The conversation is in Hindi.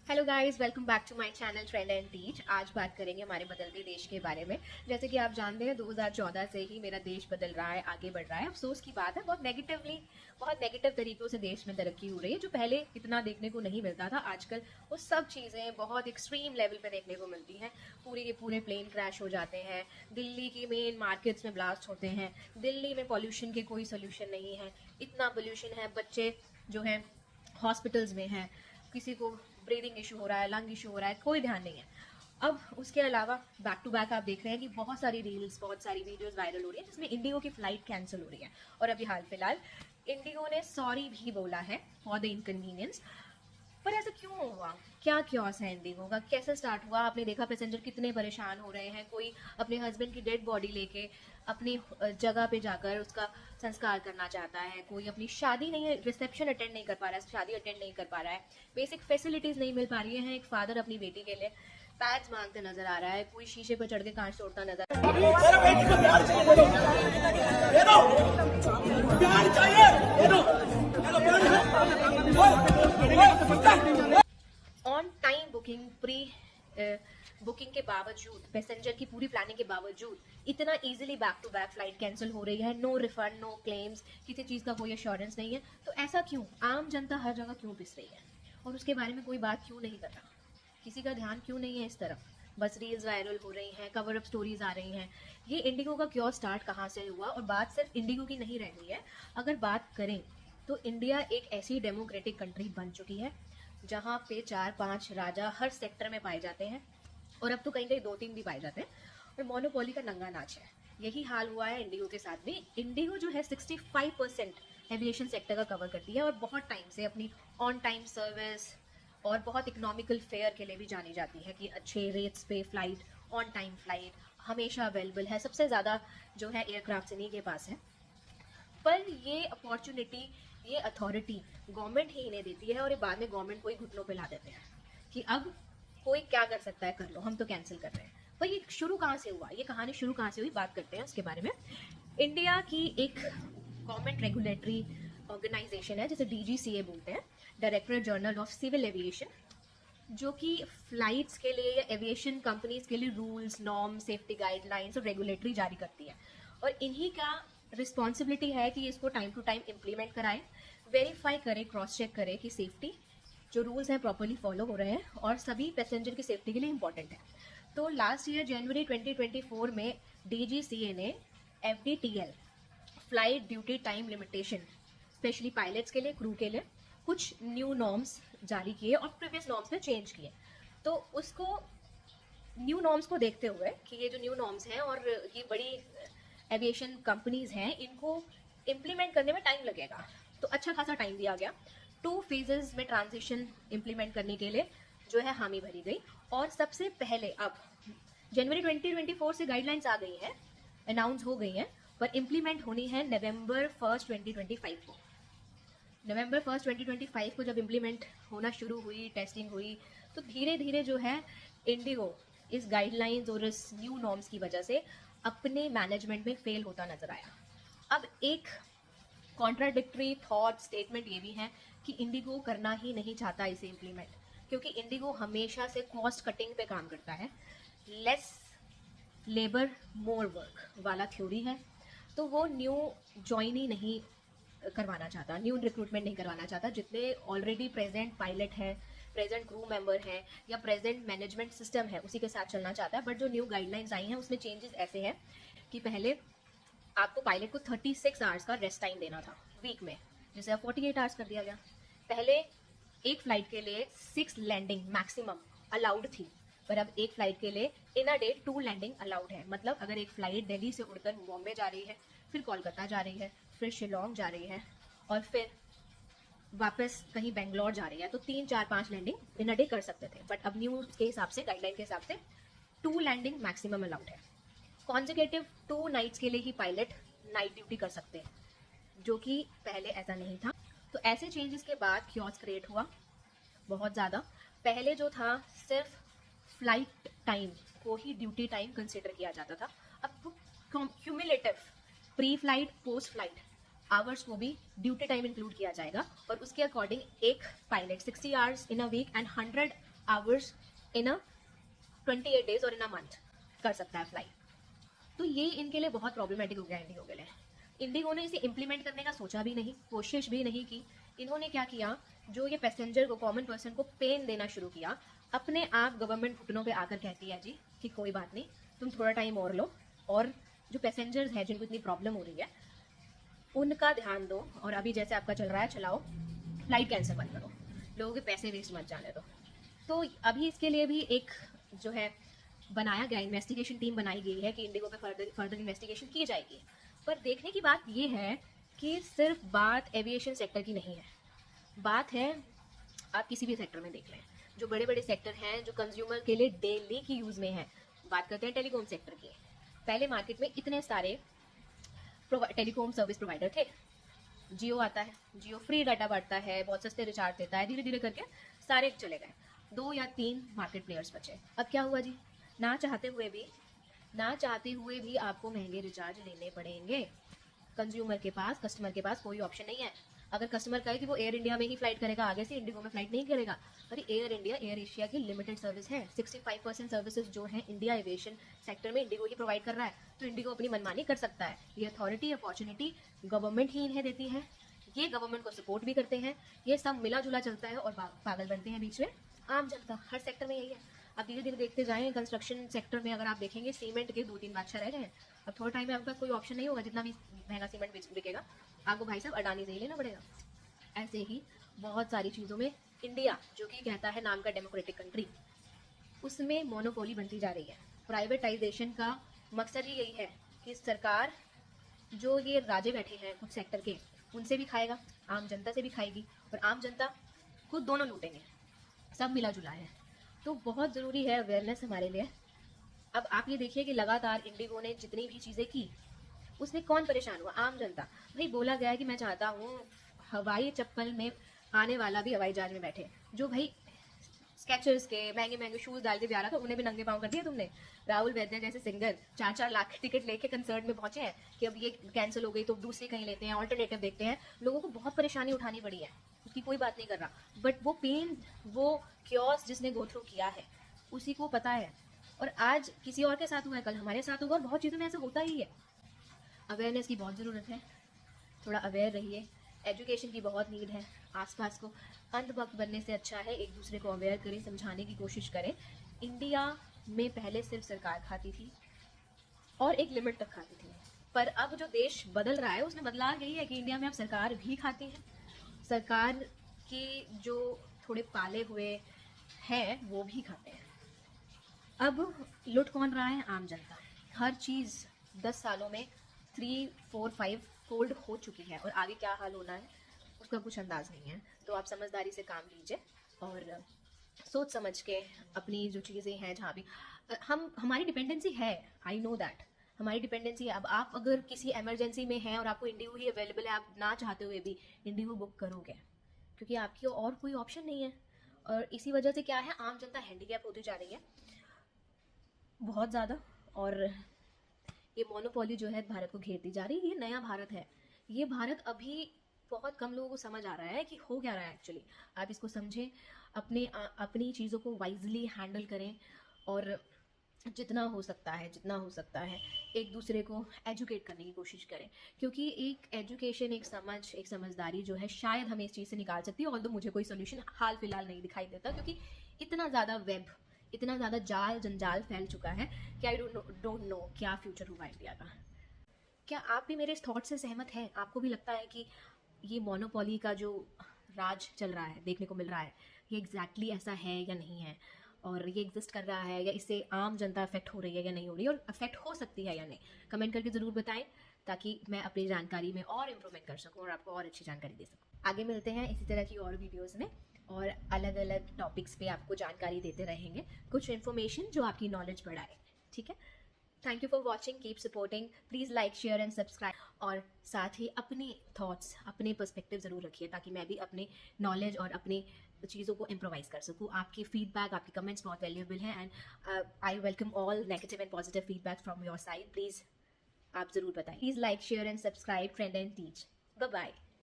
Hello guys, welcome back to my channel trend and teach. आज बात करेंगे हमारे बदलते देश के बारे में। जैसे कि आप जानते हैं 2014 से ही मेरा देश बदल रहा है, आगे बढ़ रहा है। अफसोस की बात है, बहुत नेगेटिव तरीकों से देश में तरक्की हो रही है। जो पहले इतना देखने को नहीं मिलता था, आजकल वो सब चीज़ें बहुत एक्सट्रीम लेवल पे देखने को मिलती हैं। पूरे के पूरे प्लेन क्रैश हो जाते हैं, दिल्ली की मेन मार्केट्स में ब्लास्ट होते हैं, दिल्ली में पॉल्यूशन के कोई सोल्यूशन नहीं है। इतना पोल्यूशन है, बच्चे जो हैं हॉस्पिटल्स में हैं, किसी को ब्रीदिंग इशू हो रहा है, लंग इशू हो रहा है, कोई ध्यान नहीं है। अब उसके अलावा बैक टू बैक आप देख रहे हैं कि बहुत सारी रील्स, बहुत सारी वीडियोस वायरल हो रही है जिसमें इंडिगो की फ्लाइट कैंसिल हो रही है। और अभी हाल फिलहाल इंडिगो ने सॉरी भी बोला है फॉर द इनकन्वीनियंस। पर ऐसा क्यों हुआ? क्या क्योस है इंडिगो का? कैसे स्टार्ट हुआ? आपने देखा पैसेंजर कितने परेशान हो रहे हैं। कोई अपने हस्बैंड की डेड बॉडी लेके अपनी जगह पे जाकर उसका संस्कार करना चाहता है। कोई अपनी शादी नहीं, रिसेप्शन अटेंड नहीं कर पा रहा है, शादी अटेंड नहीं कर पा रहा है, बेसिक फैसिलिटीज नहीं मिल पा रही है। एक फादर अपनी बेटी के लिए पैड्स मांगते नजर आ रहा है, कोई शीशे पर चढ़ के कांच तोड़ता नजर on time booking, pre booking के बावजूद, पैसेंजर की पूरी प्लानिंग के बावजूद इतना easily back to back flight cancel हो रही है। नो रिफंड, नो क्लेम्स, किसी चीज़ का कोई एश्योरेंस नहीं है। तो ऐसा क्यों? आम जनता हर जगह क्यों पिस रही है और उसके बारे में कोई बात क्यों नहीं कर रहा? किसी का ध्यान क्यों नहीं है इस तरफ? बस रील्स वायरल हो रही हैं, कवर अप स्टोरीज आ रही हैं। ये इंडिगो का क्यों स्टार्ट कहाँ से हुआ? और बात सिर्फ इंडिगो की नहीं रह गई है। अगर बात करें तो इंडिया एक ऐसी डेमोक्रेटिक कंट्री बन चुकी है जहाँ पे 4-5 राजा हर सेक्टर में पाए जाते हैं, और अब तो कहीं कहीं 2-3 भी पाए जाते हैं, और मोनोपोली का नंगा नाच है। यही हाल हुआ है इंडिगो के साथ भी। इंडिगो जो है 65% एविएशन सेक्टर का कवर करती है और बहुत टाइम से अपनी ऑन टाइम सर्विस और बहुत इकोनॉमिकल फेयर के लिए भी जानी जाती है कि अच्छे रेट्स पे फ्लाइट, ऑन टाइम फ्लाइट हमेशा अवेलेबल है। सबसे ज़्यादा जो है एयरक्राफ्ट इन्हीं के पास है। पर ये अपॉर्चुनिटी, ये अथॉरिटी गवर्नमेंट ही इन्हें देती है, और ये बाद में गवर्नमेंट को ही घुटनों पे ला देते हैं कि अब कोई क्या कर सकता है, कर लो, हम तो कैंसिल कर रहे हैं। पर ये शुरू कहाँ से हुआ, ये कहानी शुरू कहाँ से हुई, बात करते हैं उसके बारे में। इंडिया की एक गवर्नमेंट रेगुलेटरी ऑर्गेनाइजेशन है जिसे DGCA बोलते हैं, directorate general of civil aviation, जो कि फ्लाइट्स के लिए या एविएशन कंपनीज के लिए रूल्स, नॉर्म, सेफ्टी गाइडलाइंस और रेगुलेटरी जारी करती है। और इन्हीं का रिस्पॉन्सिबिलिटी है कि इसको टाइम टू टाइम इम्प्लीमेंट कराए, वेरीफाई करे, क्रॉस चेक करे कि सेफ्टी जो रूल्स हैं प्रॉपरली फॉलो हो रहे हैं और सभी पैसेंजर की सेफ्टी के लिए इंपॉर्टेंट है। तो लास्ट ईयर जनवरी 2024 में DGCA ने FDTL, flight duty time limitation, specially pilots के लिए, क्रू के लिए कुछ न्यू नॉर्म्स जारी किए और प्रीवियस नॉर्म्स में चेंज किए। तो उसको, न्यू नॉर्म्स को देखते हुए कि ये जो न्यू नॉर्म्स हैं और ये बड़ी एविएशन कंपनीज हैं, इनको इम्प्लीमेंट करने में टाइम लगेगा, तो अच्छा खासा टाइम दिया गया। 2 फेजेस में ट्रांजिशन इम्प्लीमेंट करने के लिए जो है हामी भरी गई। और सबसे पहले अब जनवरी 2024 से गाइडलाइंस आ गई हैं, अनाउंस हो गई हैं, पर इम्प्लीमेंट होनी है नवंबर 1 2025 को। नवंबर 1 2025 को जब इम्प्लीमेंट होना शुरू हुई, टेस्टिंग हुई, तो धीरे धीरे जो है इंडिगो इस गाइडलाइंस और इस न्यू नॉर्म्स की वजह से अपने मैनेजमेंट में फेल होता नजर आया। अब एक कॉन्ट्राडिक्टरी थॉट स्टेटमेंट ये भी है कि इंडिगो करना ही नहीं चाहता इसे इम्प्लीमेंट, क्योंकि इंडिगो हमेशा से कॉस्ट कटिंग पे काम करता है, लेस लेबर मोर वर्क वाला थ्योरी है। तो वो न्यू ज्वाइन ही नहीं करवाना चाहता, न्यू रिक्रूटमेंट नहीं करवाना चाहता। जितने ऑलरेडी प्रेजेंट पायलट है, प्रेजेंट क्रू मेंबर है या प्रेजेंट मैनेजमेंट सिस्टम है, उसी के साथ चलना चाहता है। बट जो न्यू गाइडलाइंस आई हैं उसमें चेंजेस ऐसे हैं कि पहले आपको पायलट को 36 आवर्स का रेस्ट टाइम देना था वीक में, जिसे अब 48 आवर्स कर दिया गया। पहले एक फ्लाइट के लिए 6 लैंडिंग मैक्सिमम अलाउड थी, पर अब एक फ्लाइट के लिए इन अ डे 2 लैंडिंग अलाउड है। मतलब अगर एक फ्लाइट दिल्ली से उड़कर बॉम्बे जा रही है, फिर कोलकाता जा रही है, फिर शिलोंग जा रही है और फिर वापस कहीं बेंगलोर जा रही है, तो 3-4-5 लैंडिंग इन अ डे कर सकते थे। बट अब न्यू के हिसाब से, गाइडलाइन के हिसाब से 2 लैंडिंग मैक्सिमम अलाउड है। कॉन्जिक्यूटिव 2 नाइट्स के लिए ही पायलट नाइट ड्यूटी कर सकते हैं, जो कि पहले ऐसा नहीं था। तो ऐसे चेंजेस के बाद क्योस क्रिएट हुआ बहुत ज़्यादा। पहले जो था सिर्फ फ्लाइट टाइम को ही ड्यूटी टाइम कंसिडर किया जाता था, अब cumulative pre flight, post flight hours को भी ड्यूटी टाइम इंक्लूड किया जाएगा। और उसके अकॉर्डिंग एक pilot 60 hours in a week and 100 hours in a 28 days और इन अ मंथ कर सकता है फ्लाइट। तो ये इनके लिए बहुत प्रॉब्लमेटिक हो गया इंडिगो के लिए। इंडिगो ने इसे इम्प्लीमेंट करने का सोचा भी नहीं, कोशिश भी नहीं की। इन्होंने क्या किया, जो ये पैसेंजर को, कॉमन पर्सन को पेन देना शुरू किया। अपने आप गवर्नमेंट घुटनों पे आकर कहती है जी कि कोई बात नहीं, तुम थोड़ा टाइम और लो, और जो पैसेंजर्स हैं जिनको इतनी प्रॉब्लम हो रही है उनका ध्यान दो, और अभी जैसे आपका चल रहा है चलाओ, फ्लाइट कैंसिल मत करो, लोगों के पैसे वेस्ट मत जाने दो। तो अभी इसके लिए भी एक जो है बनाया गया, इन्वेस्टिगेशन टीम बनाई गई है कि इंडिगो पे फर्दर इन्वेस्टिगेशन की जाएगी। पर देखने की बात ये है कि सिर्फ बात एविएशन सेक्टर की नहीं है, बात है आप किसी भी सेक्टर में देख लें, जो बड़े बड़े सेक्टर हैं जो कंज्यूमर के लिए डेली की यूज़ में हैं। बात करते हैं टेलीकॉम सेक्टर की। पहले मार्केट में इतने सारे टेलीकॉम सर्विस प्रोवाइडर थे। जियो आता है, जियो फ्री डाटा बांटता है, बहुत सस्ते रिचार्ज देता है, धीरे धीरे करके सारे चले गए, 2 या 3 मार्केट प्लेयर्स बचे। अब क्या हुआ जी, ना चाहते हुए भी आपको महंगे रिचार्ज लेने पड़ेंगे। कंज्यूमर के पास, कस्टमर के पास कोई ऑप्शन नहीं है। अगर कस्टमर कहे कि वो एयर इंडिया में ही फ्लाइट करेगा, आगे से इंडिगो में फ्लाइट नहीं करेगा, अरे एयर इंडिया, एयर एशिया की लिमिटेड सर्विस है। 65% सर्विसेज जो है इंडिया एविएशन सेक्टर में इंडिगो ही प्रोवाइड कर रहा है। तो इंडिगो अपनी मनमानी कर सकता है। ये अथॉरिटी, अपॉर्चुनिटी गवर्नमेंट ही इन्हें देती है, ये गवर्नमेंट को सपोर्ट भी करते हैं, ये सब मिला जुला चलता है और पागल बनते हैं बीच में आम जनता। हर सेक्टर में यही है। अब धीरे धीरे देखते जाएं, कंस्ट्रक्शन सेक्टर में अगर आप देखेंगे सीमेंट के 2-3 बादशाह रह गए हैं। अब थोड़े टाइम में आपके पास कोई ऑप्शन नहीं होगा, जितना भी महंगा सीमेंट बिकेगा आपको भाई साहब अडानी से ही लेना पड़ेगा। ऐसे ही बहुत सारी चीज़ों में इंडिया, जो कि कहता है नाम का डेमोक्रेटिक कंट्री, उसमें मोनोपोली बनती जा रही है। प्राइवेटाइजेशन का मकसद ही यही है कि सरकार, जो ये राजे बैठे हैं कुछ सेक्टर के, उनसे भी खाएगा, आम जनता से भी खाएगी, और आम जनता खुद दोनों लूटेंगे, सब मिला जुला है। तो बहुत ज़रूरी है अवेयरनेस हमारे लिए। अब आप ये देखिए कि लगातार इंडिगो ने जितनी भी चीज़ें की, उसमें कौन परेशान हुआ, आम जनता। भाई बोला गया है कि मैं चाहता हूँ हवाई चप्पल में आने वाला भी हवाई जहाज में बैठे, जो भाई स्केचर्स के महंगे महंगे शूज डाल के जा रहा था, उन्हें भी नंगे पाँव कर दिया तुमने। राहुल वैद्य जैसे सिंगर 4-4 लाख की टिकट लेके कंसर्ट में पहुंचे हैं कि अब ये कैंसिल हो गई तो दूसरी कहीं लेते हैं, ऑल्टरनेटिव देखते हैं। लोगों को बहुत परेशानी उठानी पड़ी है, उसकी कोई बात नहीं कर रहा, बट वो पेन, वो क्योस जिसने गो थ्रू किया है उसी को पता है। और आज किसी और के साथ हुआ है, कल हमारे साथ होगा, और बहुत चीज़ों में ऐसा होता ही है। अवेयरनेस की बहुत ज़रूरत है, थोड़ा अवेयर रहिए। एजुकेशन की बहुत नीड है। आसपास को अंधभक्त बनने से अच्छा है एक दूसरे को अवेयर करें, समझाने की कोशिश करें। इंडिया में पहले सिर्फ सरकार खाती थी और एक लिमिट तक खाती थी, पर अब जो देश बदल रहा है उसमें बदलाव यही है कि इंडिया में अब सरकार भी खाती है। सरकार की जो थोड़े पाले हुए हैं वो भी खाते हैं। अब लुट कौन रहा है, आम जनता। हर चीज़ 10 सालों में 3, 4, 5 फोल्ड हो चुकी है, और आगे क्या हाल होना है उसका कुछ अंदाज नहीं है। तो आप समझदारी से काम लीजिए और सोच समझ के अपनी जो चीज़ें हैं, जहाँ भी हमारी डिपेंडेंसी है, आई नो दैट हमारी डिपेंडेंसी है। अब आप अगर किसी इमरजेंसी में हैं और आपको इंडिगो ही अवेलेबल है, आप ना चाहते हुए भी इंडिगो बुक करोगे, क्योंकि आपकी और कोई ऑप्शन नहीं है। और इसी वजह से क्या है, आम जनता हैंडीकैप होती जा रही है बहुत ज़्यादा, और ये मोनोपोली जो है भारत को घेरती जा रही है। ये नया भारत है, ये भारत अभी बहुत कम लोगों को समझ आ रहा है कि हो क्या रहा है एक्चुअली। आप इसको समझें, अपनी चीज़ों को वाइजली हैंडल करें, और जितना हो सकता है एक दूसरे को एजुकेट करने की कोशिश करें, क्योंकि एक एजुकेशन, एक समझ, एक समझदारी जो है शायद हमें इस चीज़ से निकाल सकती है। ऑल्दो मुझे कोई सोल्यूशन हाल फिलहाल नहीं दिखाई देता, क्योंकि इतना ज़्यादा वेब, इतना ज़्यादा जाल जंजाल फैल चुका है कि आई डोंट नो क्या फ्यूचर होगा इंडिया का। क्या आप भी मेरे इस थॉट से सहमत हैं? आपको भी लगता है कि ये मोनोपोली का जो राज चल रहा है, देखने को मिल रहा है, ये एग्जैक्टली ऐसा है या नहीं है, और ये एग्जिस्ट कर रहा है, या इससे आम जनता अफेक्ट हो रही है या नहीं हो रही है, और अफेक्ट हो सकती है या नहीं? कमेंट करके ज़रूर बताएं, ताकि मैं अपनी जानकारी में और इम्प्रूवमेंट कर सकूं और आपको और अच्छी जानकारी दे सकूं। आगे मिलते हैं इसी तरह की और वीडियोज़ में, और अलग अलग टॉपिक्स पे आपको जानकारी देते रहेंगे, कुछ इन्फॉर्मेशन जो आपकी नॉलेज बढ़ाए। ठीक है, thank you for watching, keep supporting, please like, share and subscribe, और साथ ही अपने थॉट्स, अपने पर्सपेक्टिव ज़रूर रखिए, ताकि मैं भी अपने नॉलेज और अपनी चीज़ों को इम्प्रोवाइज कर सकूँ। आपकी फीडबैक, आपके कमेंट्स बहुत वैल्यूएबल हैं, and I welcome all negative and positive feedback from your side. Please आप ज़रूर बताएं। Please like, share and subscribe, trend and teach. Bye bye.